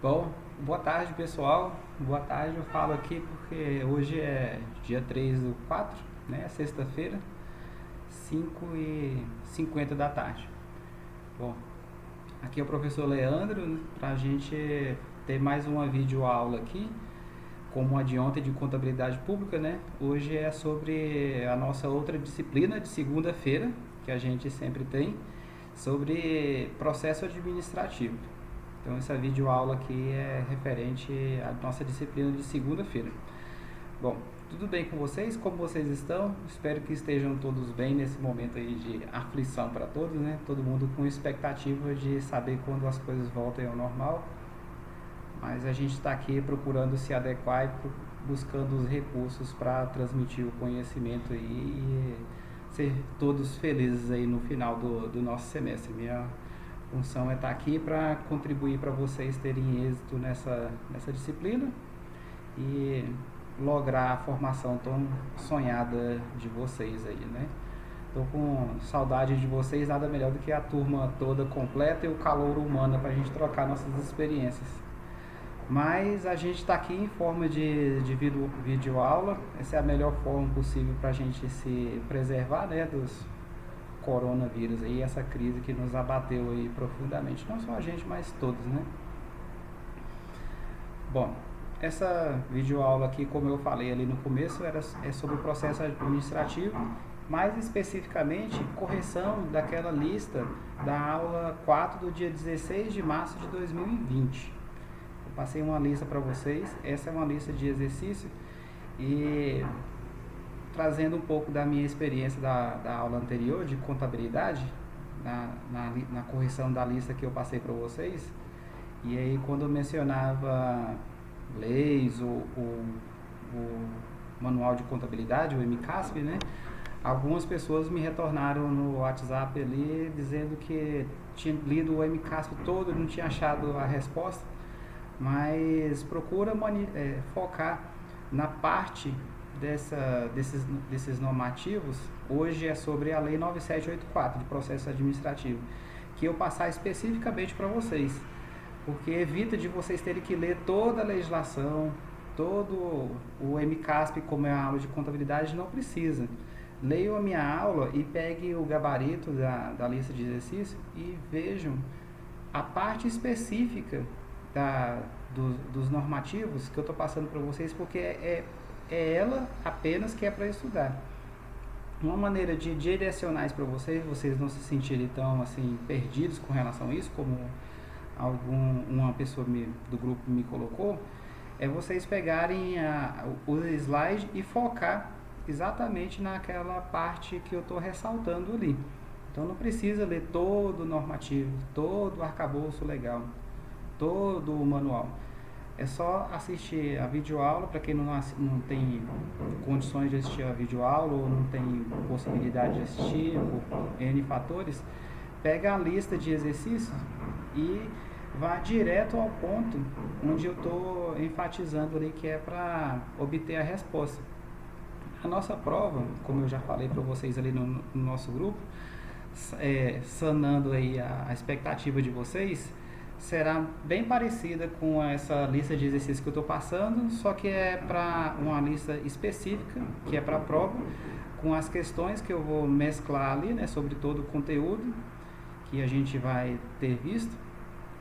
Bom, boa tarde pessoal, boa tarde, eu falo aqui porque hoje é dia 3 do 4, né, sexta-feira, 5h50 da tarde. Bom, aqui é o professor Leandro, para a gente ter mais uma videoaula aqui, como a de ontem de contabilidade pública, né, hoje é sobre a nossa outra disciplina de segunda-feira, que a gente sempre tem, sobre processo administrativo. Então essa videoaula aqui é referente à nossa disciplina de segunda-feira. Bom, tudo bem com vocês? Como vocês estão? Espero que estejam todos bem nesse momento aí de aflição para todos, né? Todo mundo com expectativa de saber quando as coisas voltem ao normal. Mas a gente está aqui procurando se adequar e buscando os recursos para transmitir o conhecimento aí e ser todos felizes aí no final do nosso semestre. Minha função é estar aqui para contribuir para vocês terem êxito nessa disciplina e lograr a formação tão sonhada de vocês aí, né? Estou com saudade de vocês, nada melhor do que a turma toda completa e o calor humano para a gente trocar nossas experiências. Mas a gente está aqui em forma de videoaula, essa é a melhor forma possível para a gente se preservar, né, dos coronavírus aí, essa crise que nos abateu aí profundamente, não só a gente, mas todos, né? Bom, essa videoaula aqui, como eu falei ali no começo, é sobre o processo administrativo, mais especificamente correção daquela lista da aula 4 do dia 16 de março de 2020. Eu passei uma lista para vocês, essa é uma lista de exercício e trazendo um pouco da minha experiência da aula anterior de contabilidade, na correção da lista que eu passei para vocês. E aí quando eu mencionava leis, o manual de contabilidade, o MCASP, né? Algumas pessoas me retornaram no WhatsApp ali dizendo que tinha lido o MCASP todo, não tinha achado a resposta, mas procura focar na parte desses normativos. Hoje é sobre a Lei 9784 de processo administrativo, que eu passar especificamente para vocês, porque evita de vocês terem que ler toda a legislação, todo o MCASP, como é a aula de contabilidade, não precisa. Leiam a minha aula e peguem o gabarito da lista de exercícios e vejam a parte específica dos normativos que eu estou passando para vocês, porque é ela apenas que é para estudar. Uma maneira de direcionar isso para vocês não se sentirem tão assim perdidos com relação a isso, como uma pessoa do grupo me colocou, é vocês pegarem o slide e focar exatamente naquela parte que eu estou ressaltando ali. Então não precisa ler todo o normativo, todo o arcabouço legal, todo o manual. É só assistir a videoaula. Para quem não tem condições de assistir a videoaula ou não tem possibilidade de assistir por N fatores, pega a lista de exercícios e vá direto ao ponto onde eu estou enfatizando ali, que é para obter a resposta. A nossa prova, como eu já falei para vocês ali no nosso grupo, sanando aí a expectativa de vocês, será bem parecida com essa lista de exercícios que eu estou passando, só que é para uma lista específica, que é para a prova, com as questões que eu vou mesclar ali, né, sobre todo o conteúdo que a gente vai ter visto,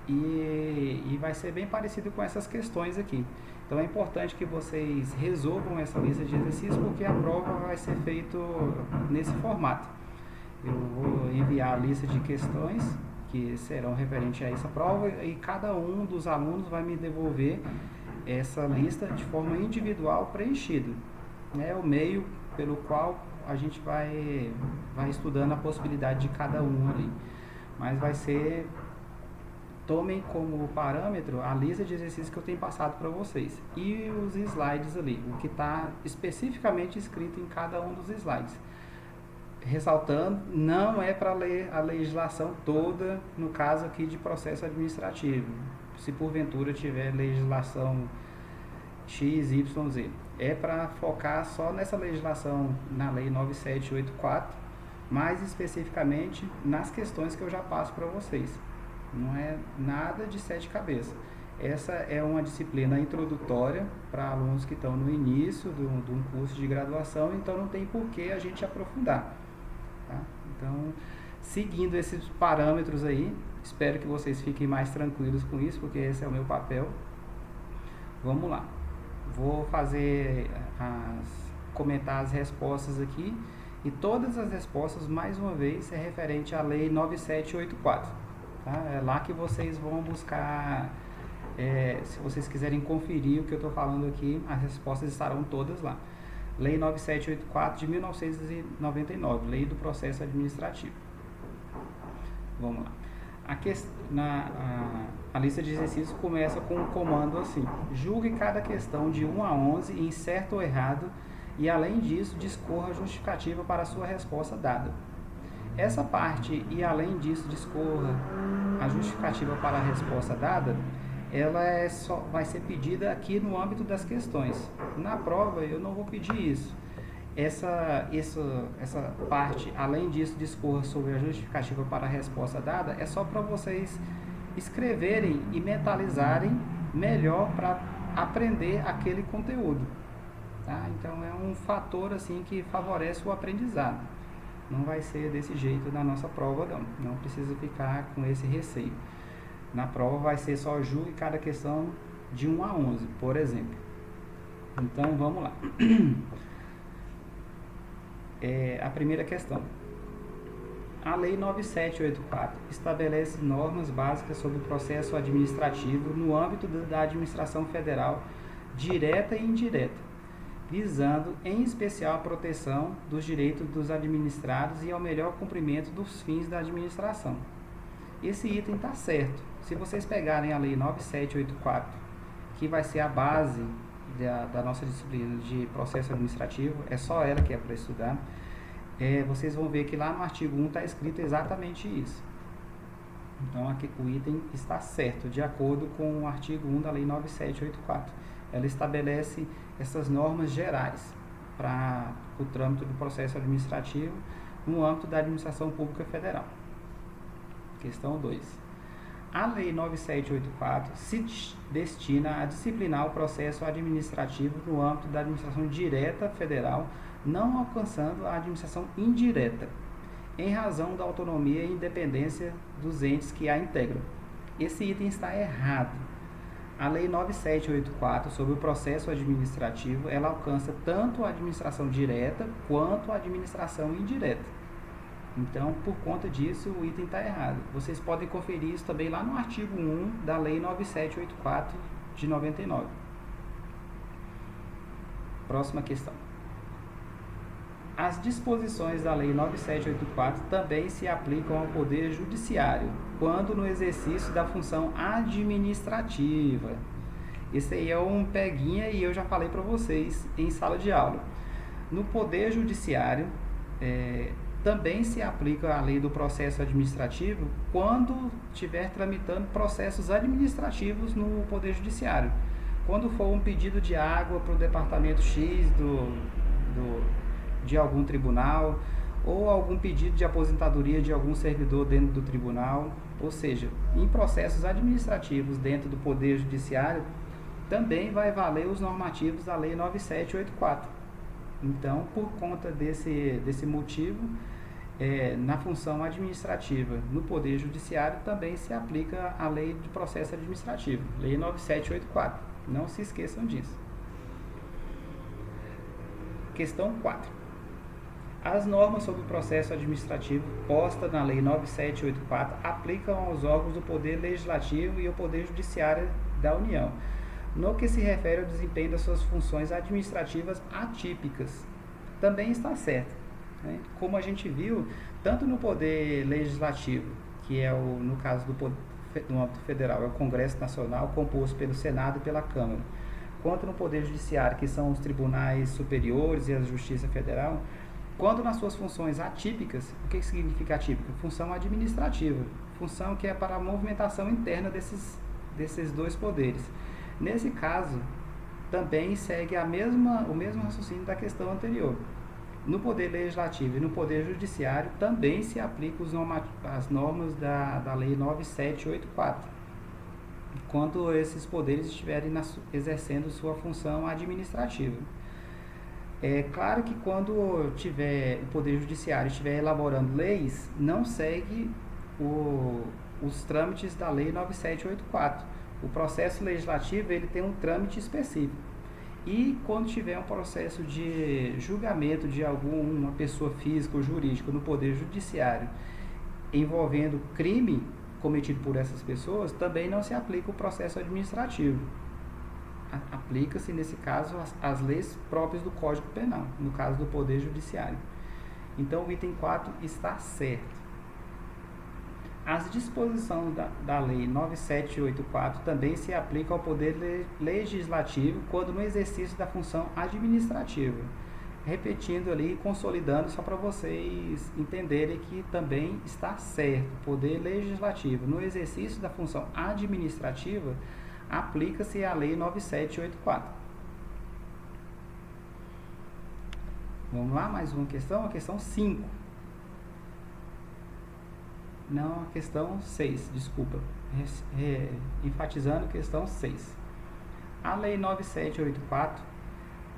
e vai ser bem parecido com essas questões aqui. Então é importante que vocês resolvam essa lista de exercícios, porque a prova vai ser feita nesse formato. Eu vou enviar a lista de questões que serão referentes a essa prova e cada um dos alunos vai me devolver essa lista de forma individual preenchida. É o meio pelo qual a gente vai estudando a possibilidade de cada um ali. Mas vai ser... Tomem como parâmetro a lista de exercícios que eu tenho passado para vocês e os slides ali, o que está especificamente escrito em cada um dos slides. Ressaltando, não é para ler a legislação toda, no caso aqui de processo administrativo. Se porventura tiver legislação X, Y, Z, é para focar só nessa legislação, na Lei 9784, mais especificamente nas questões que eu já passo para vocês. Não é nada de sete cabeças. Essa é uma disciplina introdutória para alunos que estão no início de um curso de graduação, então não tem por que a gente aprofundar. Tá? Então, seguindo esses parâmetros aí, espero que vocês fiquem mais tranquilos com isso, porque esse é o meu papel. Vamos lá. Vou comentar as respostas aqui, e todas as respostas, mais uma vez, é referente à Lei 9784. Tá? É lá que vocês vão buscar, se vocês quiserem conferir o que eu estou falando aqui, as respostas estarão todas lá. Lei 9784 de 1999, Lei do Processo Administrativo. Vamos lá. A lista de exercícios começa com um comando assim: julgue cada questão de 1 a 11 em certo ou errado e, além disso, discorra a justificativa para a sua resposta dada. Essa parte, e além disso, discorra a justificativa para a resposta dada, ela vai ser pedida aqui no âmbito das questões. Na prova, eu não vou pedir isso. Essa parte, além disso, discorra sobre a justificativa para a resposta dada, é só para vocês escreverem e mentalizarem melhor para aprender aquele conteúdo. Tá? Então é um fator assim que favorece o aprendizado. Não vai ser desse jeito na nossa prova, não precisa ficar com esse receio. Na prova vai ser só julgue cada questão de 1 a 11, por exemplo. Então vamos lá. A primeira questão. A Lei 9784 estabelece normas básicas sobre o processo administrativo no âmbito da administração federal, direta e indireta, visando em especial a proteção dos direitos dos administrados e ao melhor cumprimento dos fins da administração. Esse item está certo. Se vocês pegarem a Lei 9784, que vai ser a base da nossa disciplina de processo administrativo, é só ela que é para estudar, vocês vão ver que lá no artigo 1 está escrito exatamente isso. Então aqui o item está certo, de acordo com o artigo 1 da Lei 9784. Ela estabelece essas normas gerais para o trâmite do processo administrativo no âmbito da administração pública federal. Questão 2. A Lei 9784 se destina a disciplinar o processo administrativo no âmbito da administração direta federal, não alcançando a administração indireta, em razão da autonomia e independência dos entes que a integram. Esse item está errado. A Lei 9784 sobre o processo administrativo, ela alcança tanto a administração direta quanto a administração indireta. Então, por conta disso, o item está errado. Vocês podem conferir isso também lá no artigo 1 da Lei 9784 de 99. Próxima questão. As disposições da Lei 9784 também se aplicam ao Poder Judiciário, quando no exercício da função administrativa. Esse aí é um peguinha e eu já falei para vocês em sala de aula. No Poder Judiciário, também se aplica a lei do processo administrativo quando estiver tramitando processos administrativos no Poder Judiciário. Quando for um pedido de água para o departamento X de algum tribunal, ou algum pedido de aposentadoria de algum servidor dentro do tribunal, ou seja, em processos administrativos dentro do Poder Judiciário, também vai valer os normativos da Lei 9784. Então, por conta desse motivo, na função administrativa no Poder Judiciário também se aplica a Lei de Processo Administrativo, Lei 9784. Não se esqueçam disso. Questão 4. As normas sobre o processo administrativo postas na Lei 9784 aplicam aos órgãos do Poder Legislativo e ao Poder Judiciário da União, no que se refere ao desempenho das suas funções administrativas atípicas. Também está certo. Como a gente viu, tanto no Poder Legislativo, que é no caso no âmbito federal, é o Congresso Nacional, composto pelo Senado e pela Câmara, quanto no Poder Judiciário, que são os tribunais superiores e a Justiça Federal, quando nas suas funções atípicas, o que significa atípica? Função administrativa, função que é para a movimentação interna desses dois poderes. Nesse caso, também segue o mesmo raciocínio da questão anterior. No Poder Legislativo e no Poder Judiciário também se aplicam as normas da Lei 9784. quando esses poderes estiverem exercendo sua função administrativa. É claro que quando o Poder Judiciário estiver elaborando leis, não segue os trâmites da Lei 9784. O processo legislativo ele tem um trâmite específico. E quando tiver um processo de julgamento de alguma pessoa física ou jurídica no Poder Judiciário envolvendo crime cometido por essas pessoas, também não se aplica o processo administrativo. Aplica-se, nesse caso, as leis próprias do Código Penal, no caso do Poder Judiciário. Então, o item 4 está certo. As disposições da Lei 9784 também se aplicam ao Poder Legislativo quando no exercício da função administrativa. Repetindo ali, consolidando, só para vocês entenderem que também está certo. Poder Legislativo, no exercício da função administrativa, aplica-se a Lei 9784. Vamos lá, mais uma questão, a questão 5. Não, a questão 6, desculpa. Enfatizando a questão 6. A Lei 9784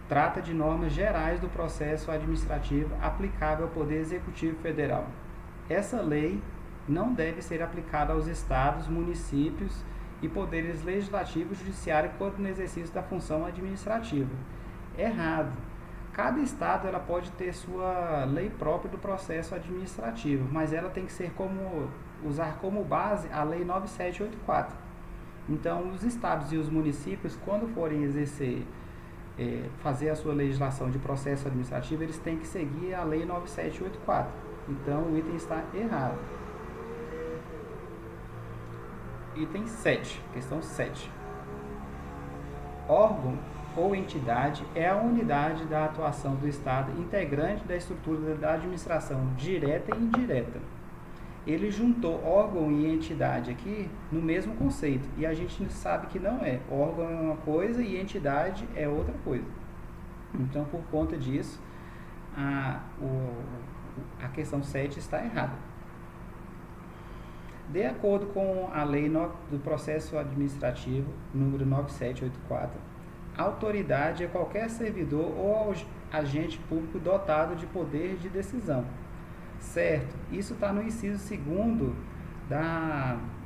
trata de normas gerais do processo administrativo aplicável ao Poder Executivo Federal. Essa lei não deve ser aplicada aos estados, municípios e poderes legislativo e judiciário quando no exercício da função administrativa. Errado. Cada estado ela pode ter sua lei própria do processo administrativo, mas ela tem que ser usar como base a Lei 9784. Então, os estados e os municípios, quando forem fazer a sua legislação de processo administrativo, eles têm que seguir a Lei 9784. Então, o item está errado. Item 7, questão 7. Órgão ou entidade é a unidade da atuação do Estado integrante da estrutura da administração direta e indireta. Ele juntou órgão e entidade aqui no mesmo conceito, e a gente sabe que não é. Órgão é uma coisa e entidade é outra coisa. Então, por conta disso, a questão 7 está errada. De acordo com a Lei do Processo Administrativo, número 9784, a autoridade é qualquer servidor ou agente público dotado de poder de decisão. Certo? Isso está no inciso 2º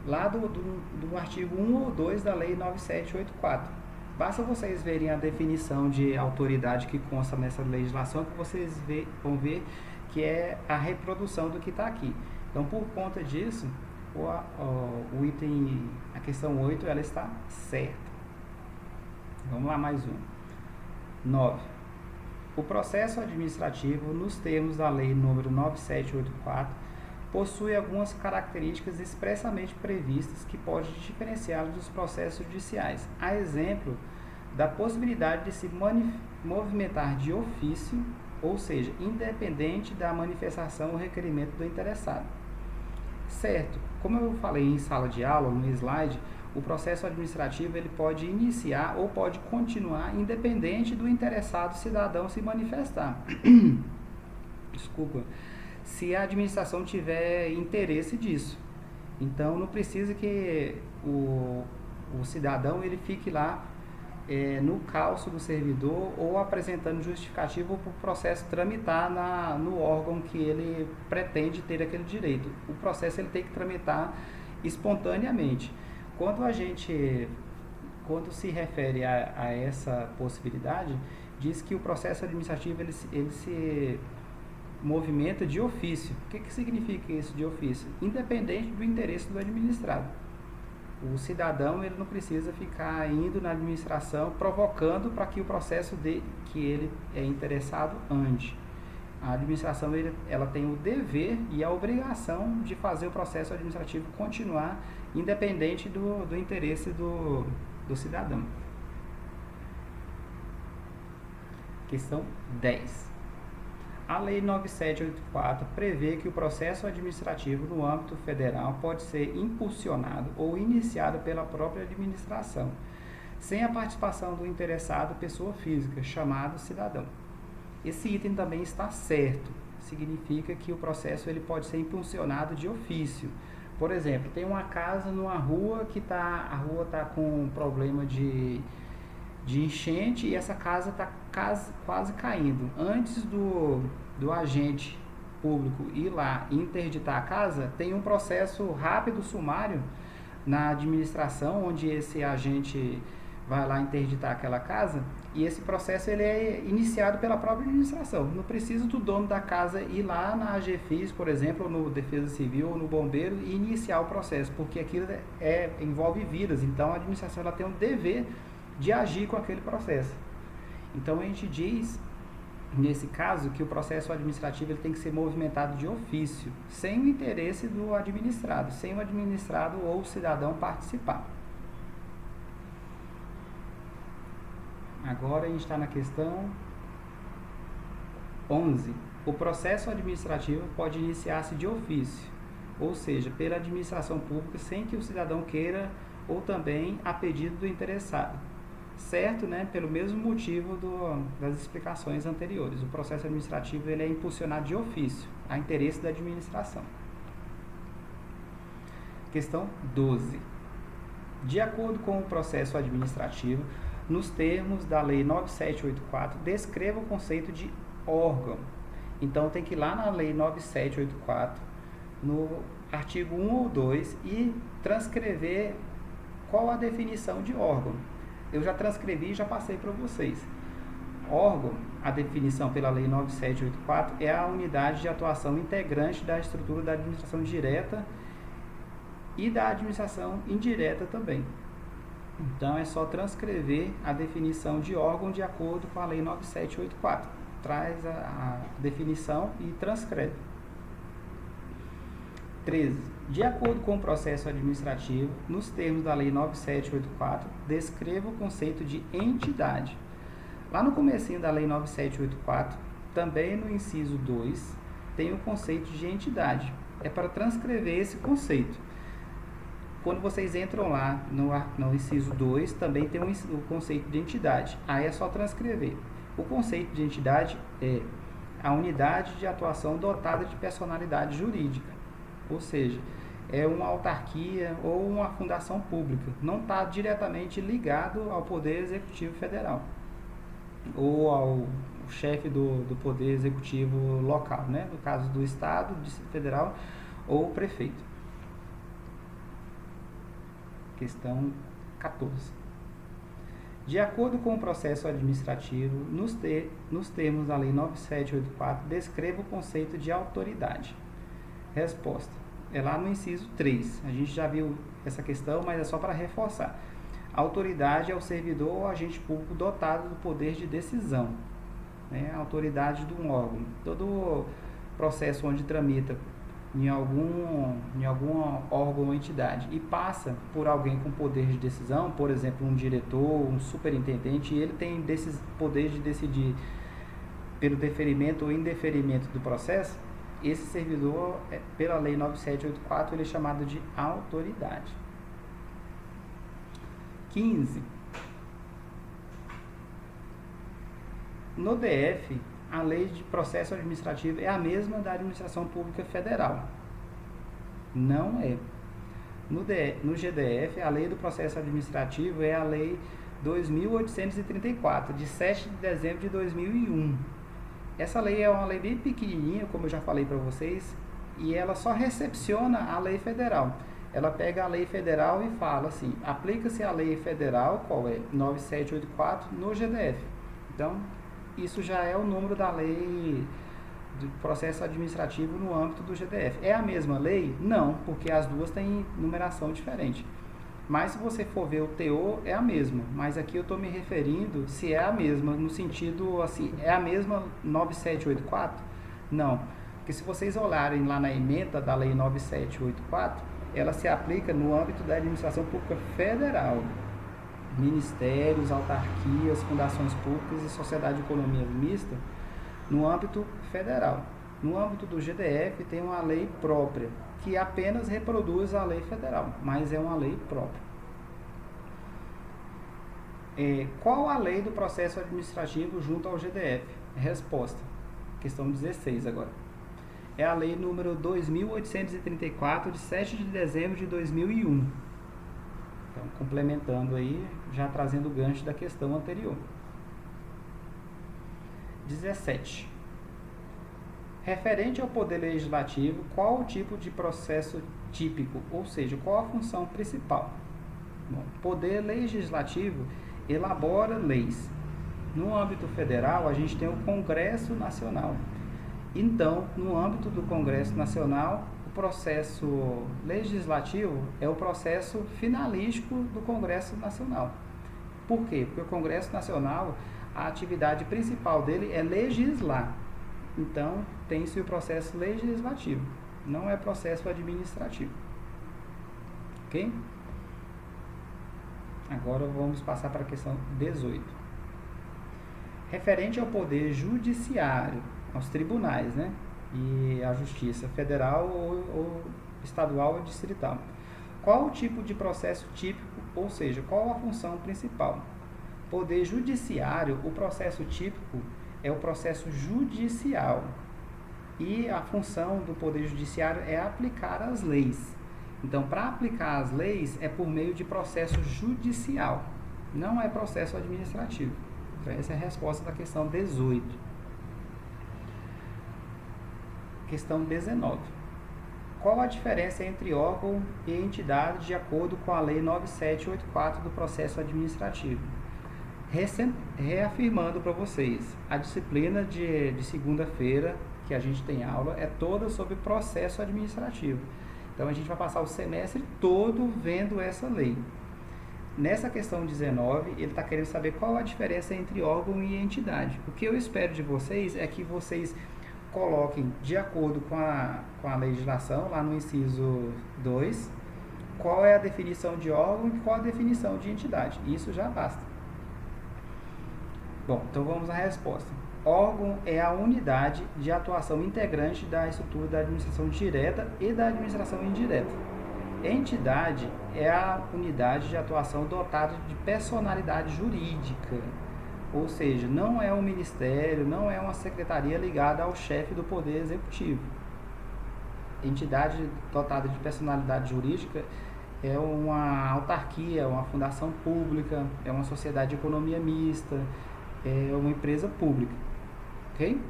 lá do artigo 1 ou 2 da Lei 9784. Basta vocês verem a definição de autoridade que consta nessa legislação que vocês vão ver que é a reprodução do que está aqui. Então, por conta disso, a questão 8, ela está certa. Vamos lá, mais um. 9. O processo administrativo, nos termos da Lei nº 9784, possui algumas características expressamente previstas que podem diferenciá-lo dos processos judiciais. A exemplo da possibilidade de se movimentar de ofício, ou seja, independente da manifestação ou requerimento do interessado. Certo, como eu falei em sala de aula, no slide, o processo administrativo ele pode iniciar ou pode continuar independente do interessado cidadão se manifestar. Desculpa. Se a administração tiver interesse disso. Então, não precisa que o cidadão ele fique lá no calço do servidor ou apresentando justificativo para o processo tramitar no órgão que ele pretende ter aquele direito. O processo ele tem que tramitar espontaneamente. Quando se refere a essa possibilidade, diz que o processo administrativo ele se movimenta de ofício. O que significa isso de ofício? Independente do interesse do administrado. O cidadão ele não precisa ficar indo na administração provocando para que o processo que ele é interessado ande. A administração ela tem o dever e a obrigação de fazer o processo administrativo continuar independente do interesse do cidadão. Questão 10. A Lei 9784 prevê que o processo administrativo no âmbito federal pode ser impulsionado ou iniciado pela própria administração, sem a participação do interessado pessoa física, chamado cidadão. Esse item também está certo. Significa que o processo ele pode ser impulsionado de ofício, Por exemplo, tem uma casa numa rua que a rua está com problema de enchente e essa casa está quase caindo. Antes do agente público ir lá e interditar a casa, tem um processo rápido, sumário, na administração, onde esse agente vai lá interditar aquela casa, e esse processo ele é iniciado pela própria administração. Não precisa do dono da casa ir lá na AGFIS, por exemplo, ou no Defesa Civil, ou no Bombeiro, e iniciar o processo, porque aquilo envolve vidas. Então a administração ela tem um dever de agir com aquele processo. Então a gente diz, nesse caso, que o processo administrativo ele tem que ser movimentado de ofício, sem o interesse do administrado, sem o administrado ou o cidadão participar. Agora a gente está na questão 11. O processo administrativo pode iniciar-se de ofício, ou seja, pela administração pública, sem que o cidadão queira, ou também a pedido do interessado. Certo, né? Pelo mesmo motivo das explicações anteriores. O processo administrativo ele é impulsionado de ofício, a interesse da administração. Questão 12. De acordo com o processo administrativo, nos termos da Lei 9784, descreva o conceito de órgão. Então, tem que ir lá na Lei 9784, no artigo 1 ou 2, e transcrever qual a definição de órgão. Eu já transcrevi e já passei para vocês. Órgão, a definição pela Lei 9784, é a unidade de atuação integrante da estrutura da administração direta e da administração indireta também. Então, é só transcrever a definição de órgão de acordo com a Lei 9784. Traz a definição e transcreve. 13. De acordo com o processo administrativo, nos termos da Lei 9784, descreva o conceito de entidade. Lá no comecinho da Lei 9784, também no inciso 2, tem o conceito de entidade. É para transcrever esse conceito. Quando vocês entram lá no inciso 2, também tem o conceito de entidade. Aí é só transcrever. O conceito de entidade é a unidade de atuação dotada de personalidade jurídica. Ou seja, é uma autarquia ou uma fundação pública. Não está diretamente ligado ao Poder Executivo Federal ou ao chefe do Poder Executivo local, né? No caso do Estado, do Distrito Federal ou o prefeito. Questão 14. De acordo com o processo administrativo, nos termos da Lei 9784, descreva o conceito de autoridade. Resposta. É lá no inciso 3. A gente já viu essa questão, mas é só para reforçar. A autoridade é o servidor ou agente público dotado do poder de decisão. Né? A autoridade de um órgão. Todo processo onde tramita em algum órgão ou entidade e passa por alguém com poder de decisão, por exemplo, um diretor, um superintendente, e ele tem desses poderes de decidir pelo deferimento ou indeferimento do processo, esse servidor, pela Lei 9784, ele é chamado de autoridade. 15. No DF, a lei de processo administrativo é a mesma da administração pública federal. Não é. No GDF, a lei do processo administrativo é a lei 2.834, de 7 de dezembro de 2001. Essa lei é uma lei bem pequenininha, como eu já falei para vocês, e ela só recepciona a lei federal. Ela pega a lei federal e fala assim, aplica-se a lei federal, qual é? 9784, no GDF. Então, isso já é o número da lei do processo administrativo no âmbito do GDF. É a mesma lei? Não, porque as duas têm numeração diferente. Mas se você for ver o teor, é a mesma. Mas aqui eu estou me referindo se é a mesma, no sentido assim, é a mesma 9784? Não, porque se vocês olharem lá na ementa da lei 9784, ela se aplica no âmbito da administração pública federal. Ministérios, autarquias, fundações públicas e sociedade de economia mista, no âmbito federal. No âmbito do GDF tem uma lei própria, que apenas reproduz a lei federal, mas é uma lei própria. Qual a lei do processo administrativo junto ao GDF? Resposta. Questão 16 agora. é a lei número 2.834, de 7 de dezembro de 2001. Então, complementando aí, já trazendo o gancho da questão anterior. 17. Referente ao poder legislativo, qual o tipo de processo típico, ou seja, qual a função principal? Bom, poder legislativo elabora leis. No âmbito federal, a gente tem o Congresso Nacional. Então, no âmbito do Congresso Nacional, o processo legislativo é o processo finalístico do Congresso Nacional. Por quê? Porque o Congresso Nacional, a atividade principal dele é legislar. Então, tem-se o processo legislativo, não é processo administrativo. Ok? Agora vamos passar para a questão 18. Referente ao poder judiciário, aos tribunais, né? E à justiça federal ou estadual ou distrital. Qual o tipo de processo típico, ou seja, qual a função principal? Poder judiciário, o processo típico é o processo judicial. E a função do poder judiciário é aplicar as leis. Então, para aplicar as leis é por meio de processo judicial, não é processo administrativo. Então, essa é a resposta da questão 18. Questão 19. Qual a diferença entre órgão e entidade de acordo com a Lei 9784 do processo administrativo? Reafirmando para vocês, a disciplina de segunda-feira que a gente tem aula é toda sobre processo administrativo. Então, a gente vai passar o semestre todo vendo essa lei. Nessa questão 19, ele está querendo saber qual a diferença entre órgão e entidade. O que eu espero de vocês é que vocês coloquem, de acordo com a legislação, lá no inciso 2, qual é a definição de órgão e qual a definição de entidade. Isso já basta. Bom, então vamos à resposta. Órgão é a unidade de atuação integrante da estrutura da administração direta e da administração indireta. Entidade é a unidade de atuação dotada de personalidade jurídica, ou seja, não é um ministério, não é uma secretaria ligada ao chefe do Poder Executivo. Entidade dotada de personalidade jurídica é uma autarquia, uma fundação pública, é uma sociedade de economia mista, é uma empresa pública. Ok?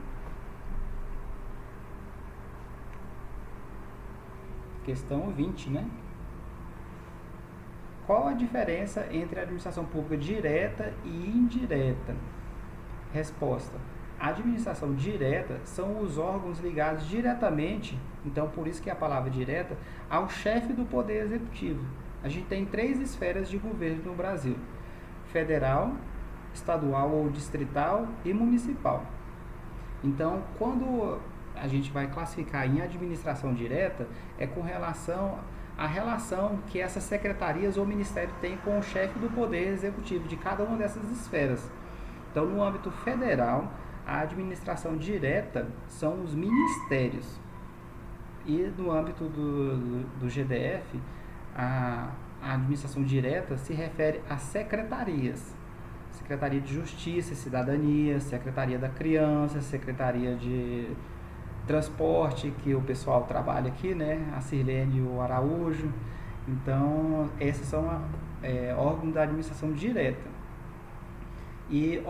Questão 20, né? Qual a diferença entre a administração pública direta e indireta? Resposta. A administração direta são os órgãos ligados diretamente, então por isso que a palavra direta, ao chefe do Poder Executivo. A gente tem 3 esferas de governo no Brasil: federal, estadual ou distrital e municipal. Então, quando a gente vai classificar em administração direta, é com relação à relação que essas secretarias ou ministério têm com o chefe do Poder Executivo de cada uma dessas esferas. Então, no âmbito federal, a administração direta são os ministérios. E no âmbito do GDF, a administração direta se refere a secretarias. Secretaria de Justiça e Cidadania, Secretaria da Criança, Secretaria de Transporte, que o pessoal trabalha aqui, né? A Sirlene e o Araújo. Então, esses são órgãos da administração direta. E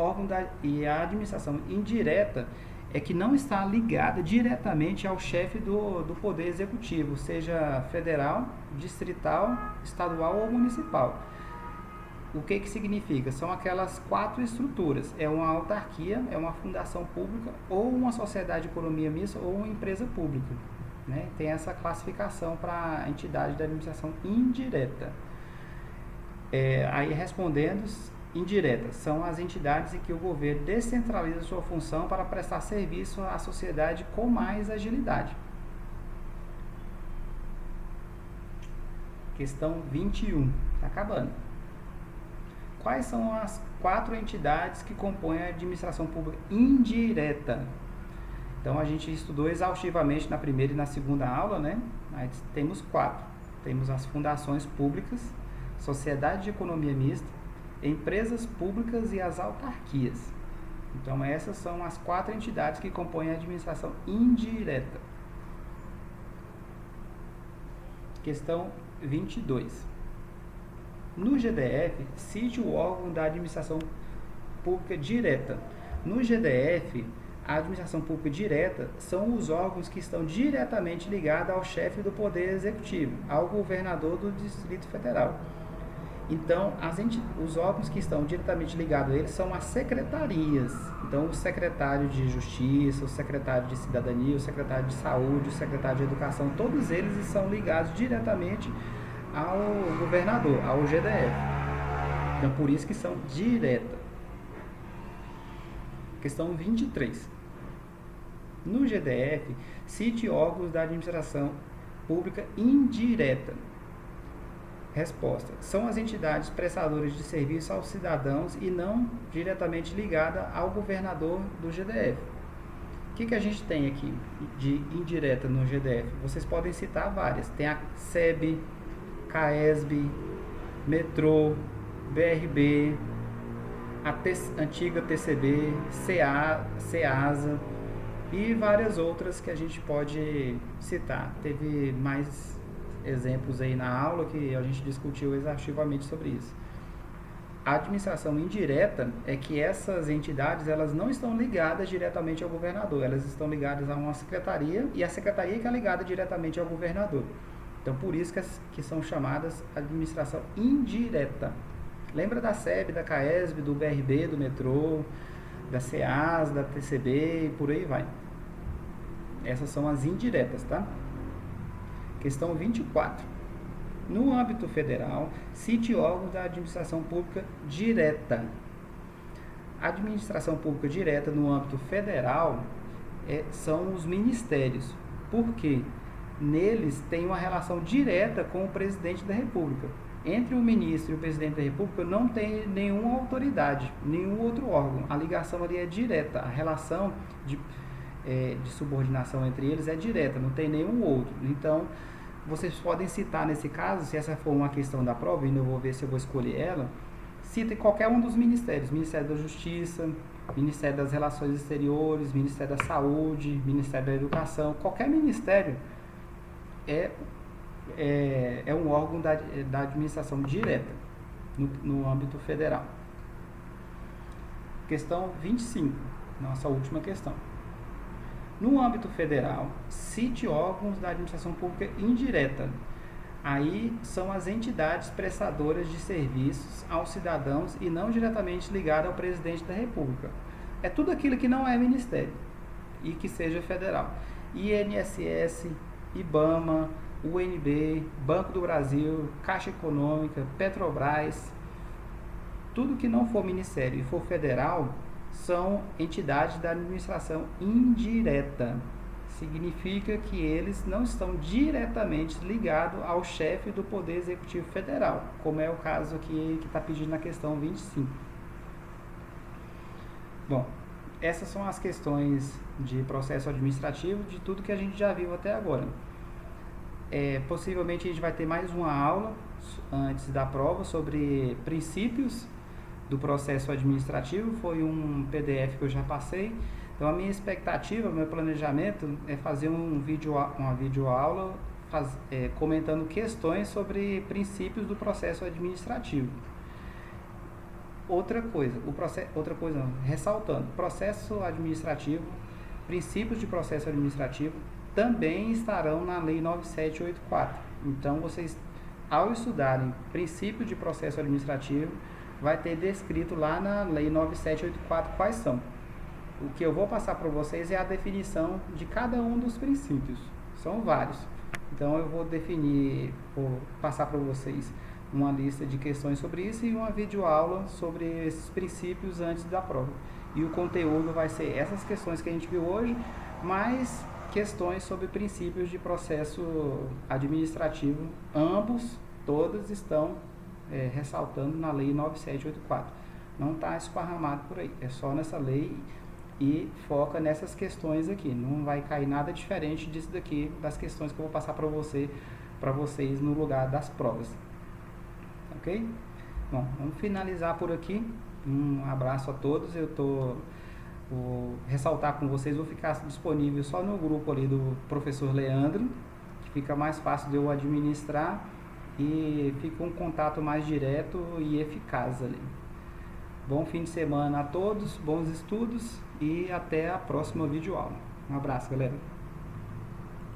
a administração indireta é que não está ligada diretamente ao chefe do Poder Executivo, seja federal, distrital, estadual ou municipal. O que significa? São aquelas 4 estruturas. É uma autarquia, é uma fundação pública, ou uma sociedade de economia mista, ou uma empresa pública. Né? Tem essa classificação para a entidade da administração indireta. Aí respondendo, indiretas são as entidades em que o governo descentraliza sua função para prestar serviço à sociedade com mais agilidade. Questão 21. Está acabando. Quais são as 4 entidades que compõem a administração pública indireta? Então, a gente estudou exaustivamente na primeira e na segunda aula, né? Aí temos 4. Temos as fundações públicas, sociedade de economia mista, empresas públicas e as autarquias. Então, essas são as 4 entidades que compõem a administração indireta. Questão 22. No GDF, cite o órgão da administração pública direta. No GDF, a administração pública direta são os órgãos que estão diretamente ligados ao chefe do Poder Executivo, ao governador do Distrito Federal. Então, os órgãos que estão diretamente ligados a eles são as secretarias. Então, o secretário de Justiça, o secretário de Cidadania, o secretário de Saúde, o secretário de Educação, todos eles estão ligados diretamente ao governador, ao GDF. Então, por isso que são direta. Questão 23. No GDF, cite órgãos da administração pública indireta. Resposta. São as entidades prestadoras de serviço aos cidadãos e não diretamente ligadas ao governador do GDF. O que a gente tem aqui de indireta no GDF? Vocês podem citar várias. Tem a SEB, CAESB, Metrô, BRB, a antiga TCB, CEASA e várias outras que a gente pode citar. Teve mais exemplos aí na aula que a gente discutiu exaustivamente sobre isso. A administração indireta é que essas entidades elas não estão ligadas diretamente ao governador, elas estão ligadas a uma secretaria e a secretaria que é ligada diretamente ao governador. Então, por isso que são chamadas administração indireta. Lembra da SEB, da CAESB, do BRB, do Metrô, da CEAS, da TCB e por aí vai. Essas são as indiretas, tá? Questão 24. No âmbito federal, cite órgãos da administração pública direta. A administração pública direta no âmbito federal são os ministérios. Por quê? Neles tem uma relação direta com o presidente da República. Entre o ministro e o presidente da República não tem nenhuma autoridade, nenhum outro órgão. A ligação ali é direta, a relação de subordinação entre eles é direta, não tem nenhum outro. Então, vocês podem citar nesse caso, se essa for uma questão da prova, ainda eu vou ver se eu vou escolher ela, cite qualquer um dos ministérios, Ministério da Justiça, Ministério das Relações Exteriores, Ministério da Saúde, Ministério da Educação, qualquer ministério é um órgão da administração direta no âmbito federal. Questão 25, nossa última questão. No âmbito federal, cite órgãos da administração pública indireta. Aí são as entidades prestadoras de serviços aos cidadãos e não diretamente ligadas ao presidente da República. É tudo aquilo que não é ministério e que seja federal. INSS, IBAMA, UNB, Banco do Brasil, Caixa Econômica, Petrobras, tudo que não for ministério e for federal, são entidades da administração indireta. Significa que eles não estão diretamente ligados ao chefe do Poder Executivo Federal, como é o caso aqui que está pedindo na questão 25. Bom, essas são as questões de processo administrativo de tudo que a gente já viu até agora. Possivelmente a gente vai ter mais uma aula antes da prova sobre princípios do processo administrativo. Foi um PDF que eu já passei. Então a minha expectativa, meu planejamento é fazer uma videoaula comentando questões sobre princípios do processo administrativo. Ressaltando, processo administrativo, princípios de processo administrativo também estarão na Lei 9784. Então vocês, ao estudarem princípios de processo administrativo, vai ter descrito lá na Lei 9784 quais são. O que eu vou passar para vocês é a definição de cada um dos princípios. São vários. Então eu vou passar para vocês uma lista de questões sobre isso e uma videoaula sobre esses princípios antes da prova. E o conteúdo vai ser essas questões que a gente viu hoje, mais questões sobre princípios de processo administrativo. Todas estão ressaltando na Lei 9784. Não está esparramado por aí, é só nessa lei e foca nessas questões aqui. Não vai cair nada diferente disso daqui, das questões que eu vou passar para vocês no lugar das provas. Ok? Bom, vamos finalizar por aqui. Um abraço a todos. Vou ressaltar com vocês, vou ficar disponível só no grupo ali do professor Leandro, que fica mais fácil de eu administrar e fica um contato mais direto e eficaz ali. Bom fim de semana a todos, bons estudos e até a próxima videoaula. Um abraço, galera.